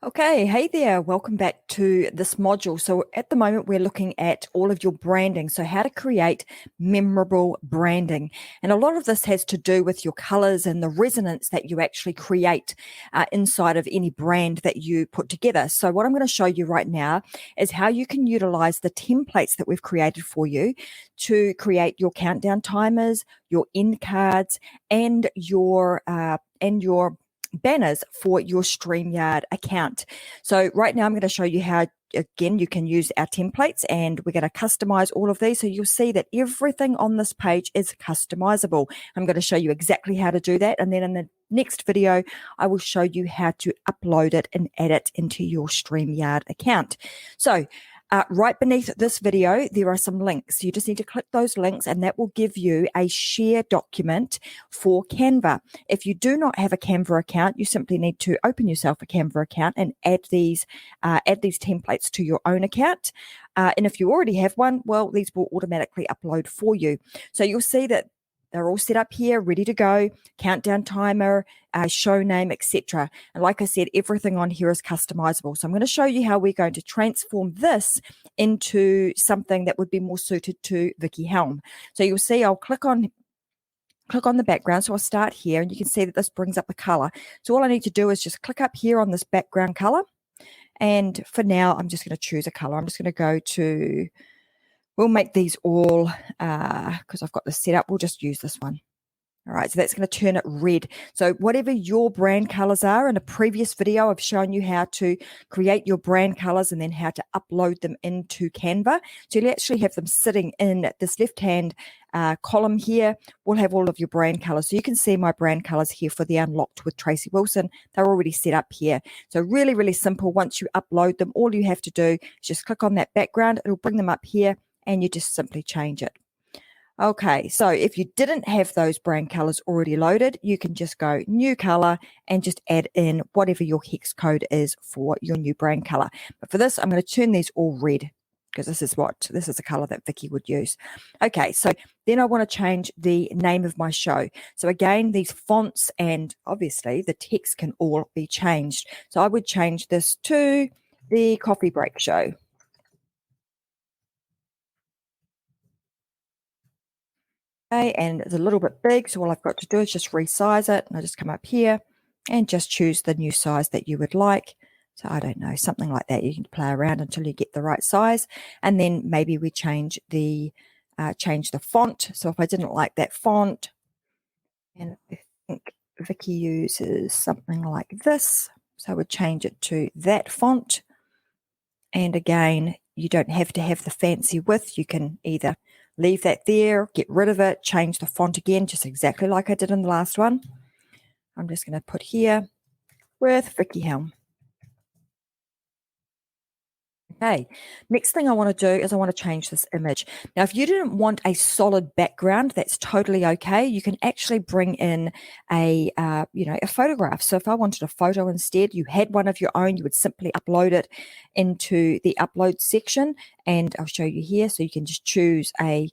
Okay, hey there, welcome back to this module. So at the moment we're looking at all of your branding, so how to create memorable branding. And a lot of this has to do with your colors and the resonance that you actually create inside of any brand that you put together. So what I'm going to show you right now is how you can utilize the templates that we've created for you to create your countdown timers, your end cards, and your banners for your StreamYard account. So right now I'm going to show you how, again, you can use our templates, and we're going to customize all of these. So you'll see that everything on this page is customizable. I'm going to show you exactly how to do that. And then in the next video, I will show you how to upload it and add it into your StreamYard account. So right beneath this video, there are some links. You just need to click those links, and that will give you a share document for Canva. If you do not have a Canva account, you simply need to open yourself a Canva account and add these templates to your own account. And if you already have one, well, these will automatically upload for you. So you'll see that they're all set up here, ready to go, countdown timer, show name, etc. And like I said, everything on here is customizable. So I'm going to show you how we're going to transform this into something that would be more suited to Vicky Helm. So you'll see I'll click on the background. So I'll start here, and you can see that this brings up the color. So all I need to do is just click up here on this background color. And for now, I'm just going to choose a color. I'm just going to go to... We'll make these all, because I've got this set up, we'll just use this one. All right, so that's going to turn it red. So whatever your brand colors are, in a previous video, I've shown you how to create your brand colors and then how to upload them into Canva. So you'll actually have them sitting in this left-hand column here. We'll have all of your brand colors. So you can see my brand colors here for the Unlocked with Tracy Wilson. They're already set up here. So really, really simple. Once you upload them, all you have to do is just click on that background. It'll bring them up here, and you just simply change it. Okay, so if you didn't have those brand colors already loaded, you can just go new color and just add in whatever your hex code is for your new brand color. But for this, I'm going to turn these all red, because this is the color that Vicky would use. Okay, so then I want to change the name of my show. So again, these fonts and obviously the text can all be changed. So I would change this to the Coffee Break Show. Okay, and it's a little bit big, so all I've got to do is just resize it, and I just come up here and just choose the new size that you would like. So I don't know, something like that. You can play around until you get the right size, and then maybe we change the font. So if I didn't like that font, and I think Vicky uses something like this, so I would change it to that font. And again, you don't have to have the fancy width. You can either leave that there, get rid of it, change the font again, just exactly like I did in the last one. I'm just going to put here with Vicky Helm. Okay, next thing I want to do is I want to change this image. Now, if you didn't want a solid background, that's totally okay. You can actually bring in a photograph. So if I wanted a photo instead, you had one of your own, you would simply upload it into the upload section, and I'll show you here. So you can just choose like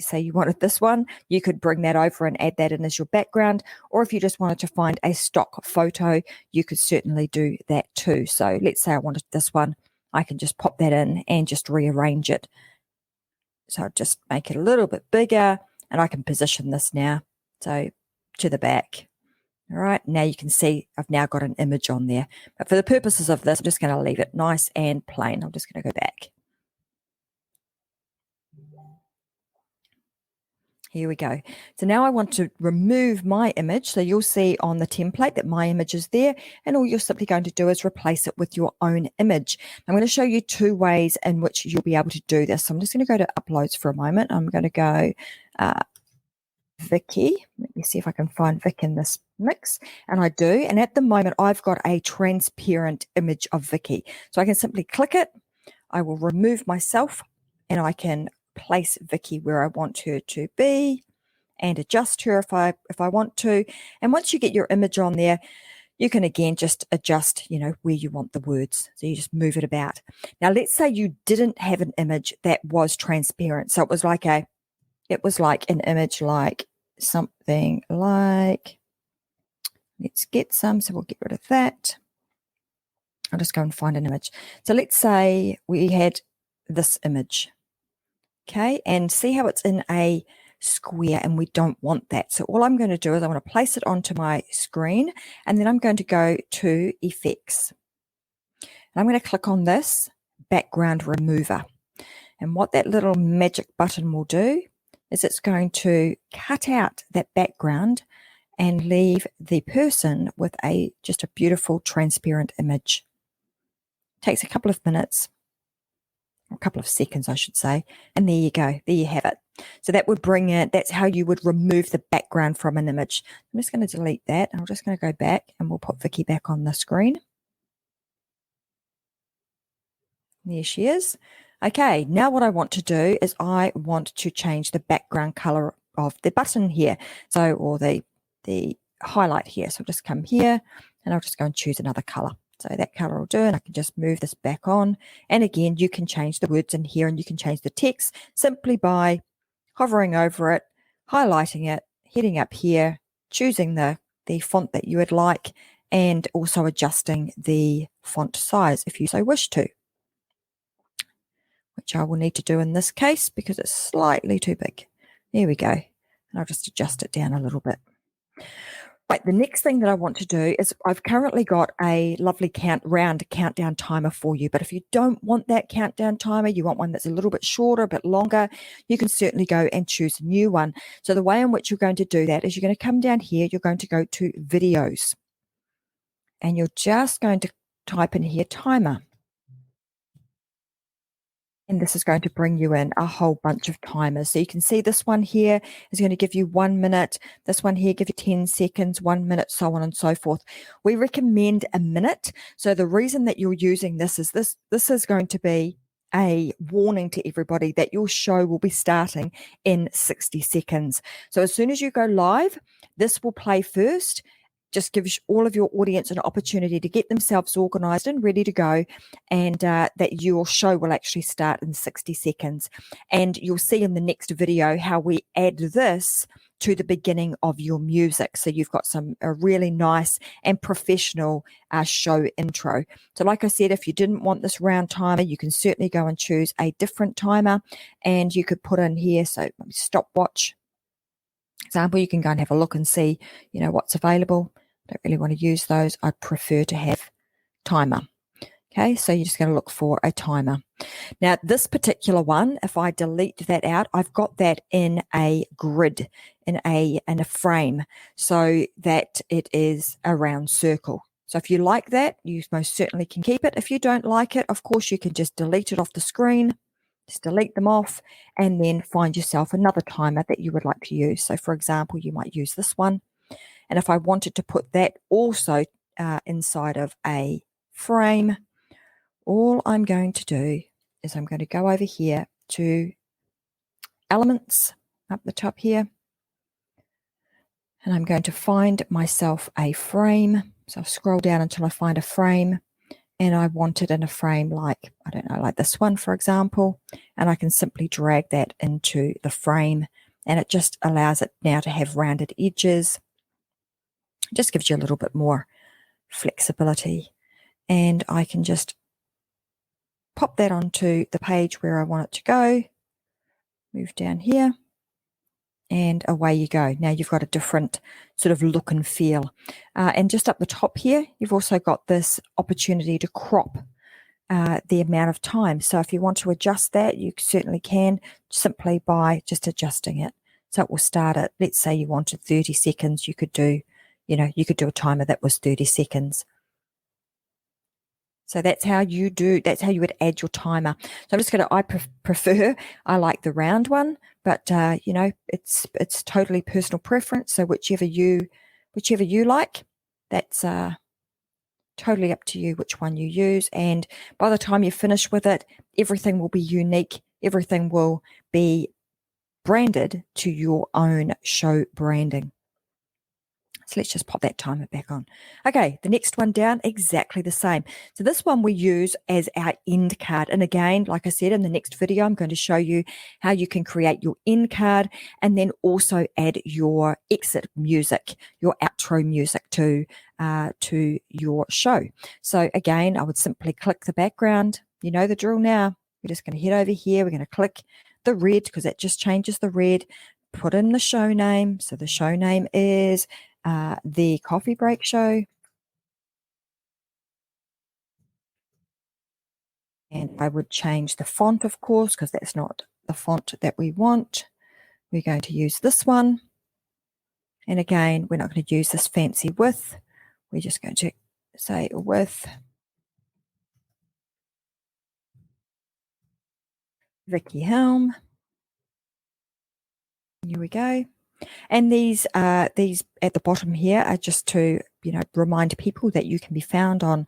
say you wanted this one, you could bring that over and add that in as your background. Or if you just wanted to find a stock photo, you could certainly do that too. So let's say I wanted this one. I can just pop that in and just rearrange it. So I'll just make it a little bit bigger, and I can position this now, so to the back. All right, now you can see I've now got an image on there. But for the purposes of this, I'm just going to leave it nice and plain. I'm just going to go back. Here we go. So now I want to remove my image. So you'll see on the template that my image is there, and all you're simply going to do is replace it with your own image. I'm going to show you two ways in which you'll be able to do this. So I'm just going to go to uploads for a moment. I'm going to go Vicky. Let me see if I can find Vic in this mix. And I do. And at the moment, I've got a transparent image of Vicky. So I can simply click it. I will remove myself, and I can place Vicky where I want her to be and adjust her if I want to. And once you get your image on there, you can again just adjust, where you want the words. So you just move it about. Now, let's say you didn't have an image that was transparent. So it was like an image like something like, let's get some. So we'll get rid of that. I'll just go and find an image. So let's say we had this image. Okay, and see how it's in a square, and we don't want that. So all I'm going to do is I want to place it onto my screen, and then I'm going to go to Effects. And I'm going to click on this Background Remover. And what that little magic button will do is it's going to cut out that background and leave the person with just a beautiful transparent image. It takes a couple of minutes, a couple of seconds, I should say. And there you go. There you have it. So that would bring it, that's how you would remove the background from an image. I'm just going to delete that. I'm just going to go back and we'll put Vicky back on the screen. There she is. Okay, now what I want to do is I want to change the background color of the button here. So, or the highlight here. So I'll just come here and I'll just go and choose another color. So that color will do, and I can just move this back on. And again, you can change the words in here and you can change the text simply by hovering over it, highlighting it, heading up here, choosing the font that you would like, and also adjusting the font size if you so wish to, which I will need to do in this case because it's slightly too big. There we go. And I'll just adjust it down a little bit. Right, the next thing that I want to do is I've currently got a lovely round countdown timer for you. But if you don't want that countdown timer, you want one that's a little bit shorter, a bit longer, you can certainly go and choose a new one. So the way in which you're going to do that is you're going to come down here, you're going to go to Videos. And you're just going to type in here timer. And this is going to bring you in a whole bunch of timers. So you can see this one here is going to give you 1 minute. This one here give you 10 seconds, 1 minute, so on and so forth. We recommend a minute. So the reason that you're using this is this is going to be a warning to everybody that your show will be starting in 60 seconds. So as soon as you go live, this will play first. Just gives all of your audience an opportunity to get themselves organized and ready to go, and that your show will actually start in 60 seconds. And you'll see in the next video how we add this to the beginning of your music. So you've got a really nice and professional show intro. So like I said, if you didn't want this round timer, you can certainly go and choose a different timer, and you could put in here, so stopwatch. Example, you can go and have a look and see, what's available. Don't really want to use those. I'd prefer to have timer. Okay, so you're just going to look for a timer. Now, this particular one, if I delete that out, I've got that in a grid, in a frame, so that it is a round circle. So if you like that, you most certainly can keep it. If you don't like it, of course, you can just delete it off the screen. Just delete them off and then find yourself another timer that you would like to use. So for example, you might use this one. And if I wanted to put that also inside of a frame, all I'm going to do is I'm going to go over here to Elements up the top here. And I'm going to find myself a frame. So I'll scroll down until I find a frame. And I want it in a frame like, I don't know, like this one, for example. And I can simply drag that into the frame. And it just allows it now to have rounded edges. It just gives you a little bit more flexibility. And I can just pop that onto the page where I want it to go. Move down here. And away you go. Now you've got a different sort of look and feel. And just up the top here, you've also got this opportunity to crop the amount of time. So if you want to adjust that, you certainly can simply by just adjusting it. So it will start at, let's say you wanted 30 seconds, you could do, you could do a timer that was 30 seconds. So that's how you would add your timer. So I'm just going to, I like the round one, but it's totally personal preference. So whichever you like, that's totally up to you which one you use. And by the time you finish with it, everything will be unique. Everything will be branded to your own show branding. So let's just pop that timer back on. Okay, the next one down, exactly the same. So this one we use as our end card. And again, like I said, in the next video, I'm going to show you how you can create your end card and then also add your exit music, your outro music to your show. So again, I would simply click the background. You know the drill now. We're just going to head over here. We're going to click the red because that just changes the red. Put in the show name. So the show name is the Coffee Break Show. And I would change the font, of course, because that's not the font that we want. We're going to use this one. And again, we're not going to use this fancy width. We're just going to say width. Vicky Helm. Here we go. And these at the bottom here are just to, remind people that you can be found on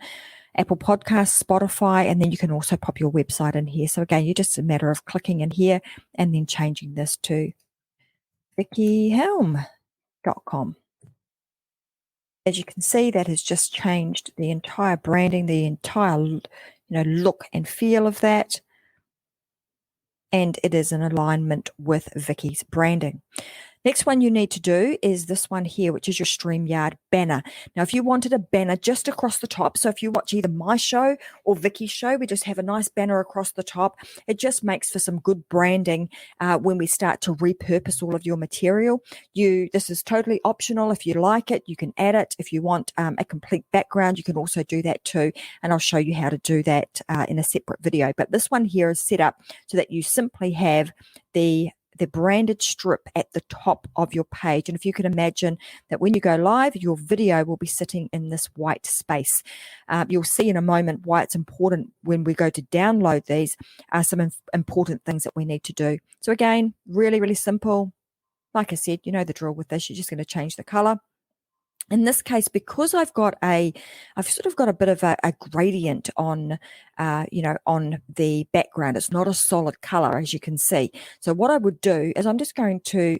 Apple Podcasts, Spotify, and then you can also pop your website in here. So again, you're just a matter of clicking in here and then changing this to vickyhelm.com. As you can see, that has just changed the entire branding, the entire, look and feel of that. And it is in alignment with Vicky's branding. Next one you need to do is this one here, which is your StreamYard banner. Now, if you wanted a banner just across the top, so if you watch either my show or Vicky's show, we just have a nice banner across the top. It just makes for some good branding when we start to repurpose all of your material. This is totally optional. If you like it, you can add it. If you want a complete background, you can also do that too. And I'll show you how to do that in a separate video. But this one here is set up so that you simply have the branded strip at the top of your page. And if you can imagine that when you go live, your video will be sitting in this white space. You'll see in a moment why it's important when we go to download these are some important things that we need to do. So again, really, really simple. Like I said, you know the drill with this. You're just going to change the color. In this case, because I've sort of got a bit of a gradient on, on the background. It's not a solid color, as you can see. So what I would do is I'm just going to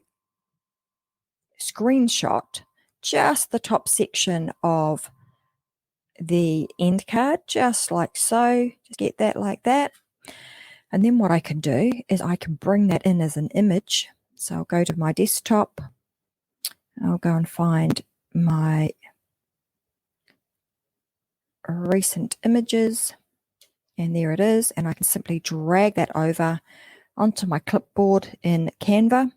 screenshot just the top section of the end card, just like so. Just get that like that. And then what I can do is I can bring that in as an image. So I'll go to my desktop. I'll go and find my recent images, and there it is, and I can simply drag that over onto my clipboard in Canva.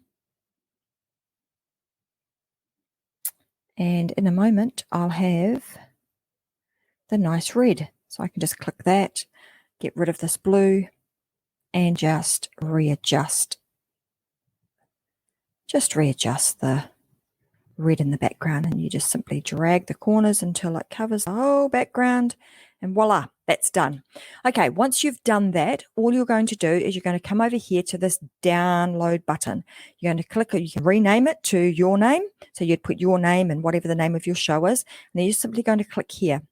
And in a moment I'll have the nice red, so I can just click that, get rid of this blue, and just readjust the red in the background. And you just simply drag the corners until it covers the whole background, and voila, that's done. Okay, once you've done that, all you're going to do is you're going to come over here to this download button. You're going to click it. You can rename it to your name. So you'd put your name and whatever the name of your show is. And then you're simply going to click here.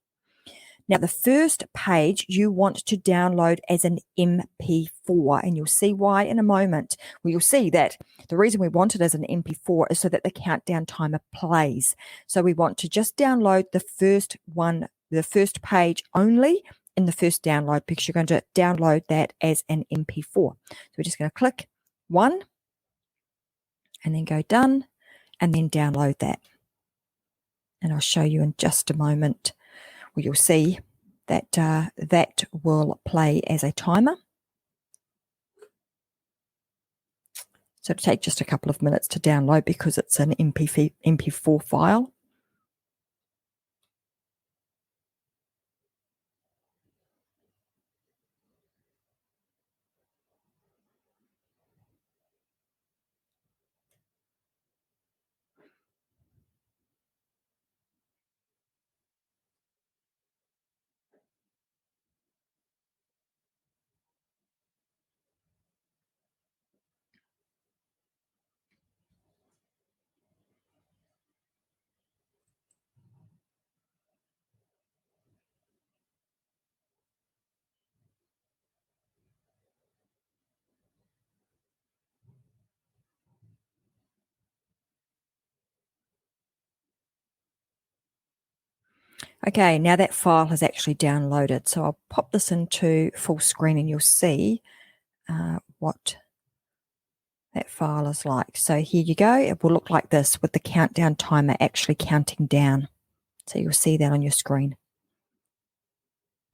Now, the first page you want to download as an MP4, and you'll see why in a moment. Well, you'll see that the reason we want it as an MP4 is so that the countdown timer plays. So we want to just download the first one, the first page only in the first download, because you're going to download that as an MP4. So we're just going to click one and then go done and then download that. And I'll show you in just a moment. Well, you'll see that that will play as a timer. So it'll take just a couple of minutes to download because it's an MP4 file. Okay, now that file has actually downloaded. So I'll pop this into full screen and you'll see what that file is like. So here you go. It will look like this with the countdown timer actually counting down. So you'll see that on your screen.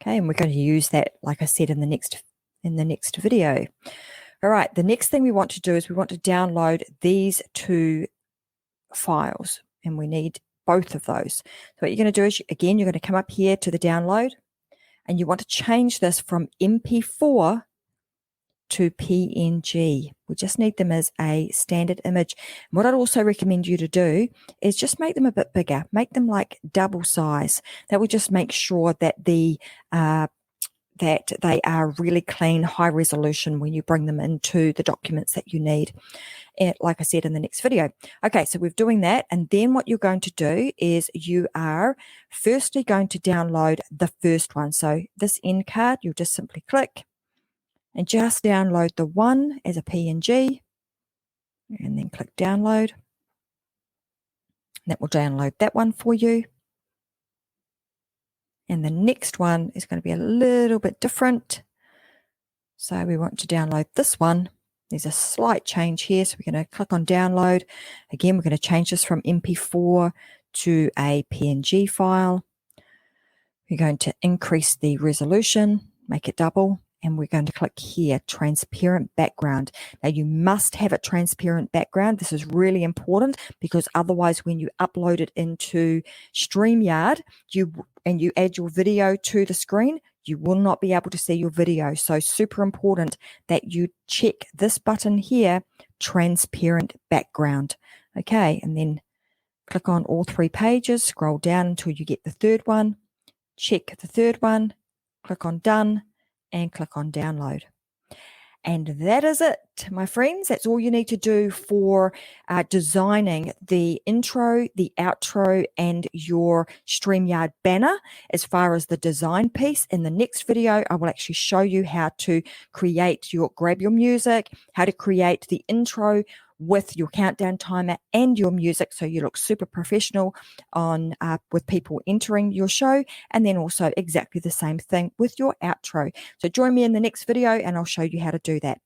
Okay, and we're going to use that, like I said, in the next video. All right, the next thing we want to do is we want to download these two files, and we need both of those. So what you're going to do is, again, you're going to come up here to the download, and you want to change this from MP4 to PNG. We just need them as a standard image. And what I'd also recommend you to do is just make them a bit bigger. Make them like double size. That will just make sure that that they are really clean, high resolution when you bring them into the documents that you need. And like I said in the next video. Okay, so we're doing that. And then what you're going to do is you are firstly going to download the first one. So this end card, you'll just simply click and just download the one as a PNG, and then click download. That will download that one for you. And the next one is going to be a little bit different. So we want to download this one. There's a slight change here. So we're going to click on download. Again, we're going to change this from MP4 to a PNG file. We're going to increase the resolution, make it double. And we're going to click here, transparent background. Now you must have a transparent background. This is really important because otherwise when you upload it into StreamYard and you add your video to the screen, you will not be able to see your video. So super important that you check this button here, transparent background. Okay, and then click on all three pages, scroll down until you get the third one, check the third one, click on done, and click on download. And that is it, my friends. That's all you need to do for designing the intro, the outro, and your StreamYard banner as far as the design piece. In the next video, I will actually show you how to grab your music, how to create the intro with your countdown timer and your music so you look super professional on with people entering your show, and then also exactly the same thing with your outro. So join me in the next video and I'll show you how to do that.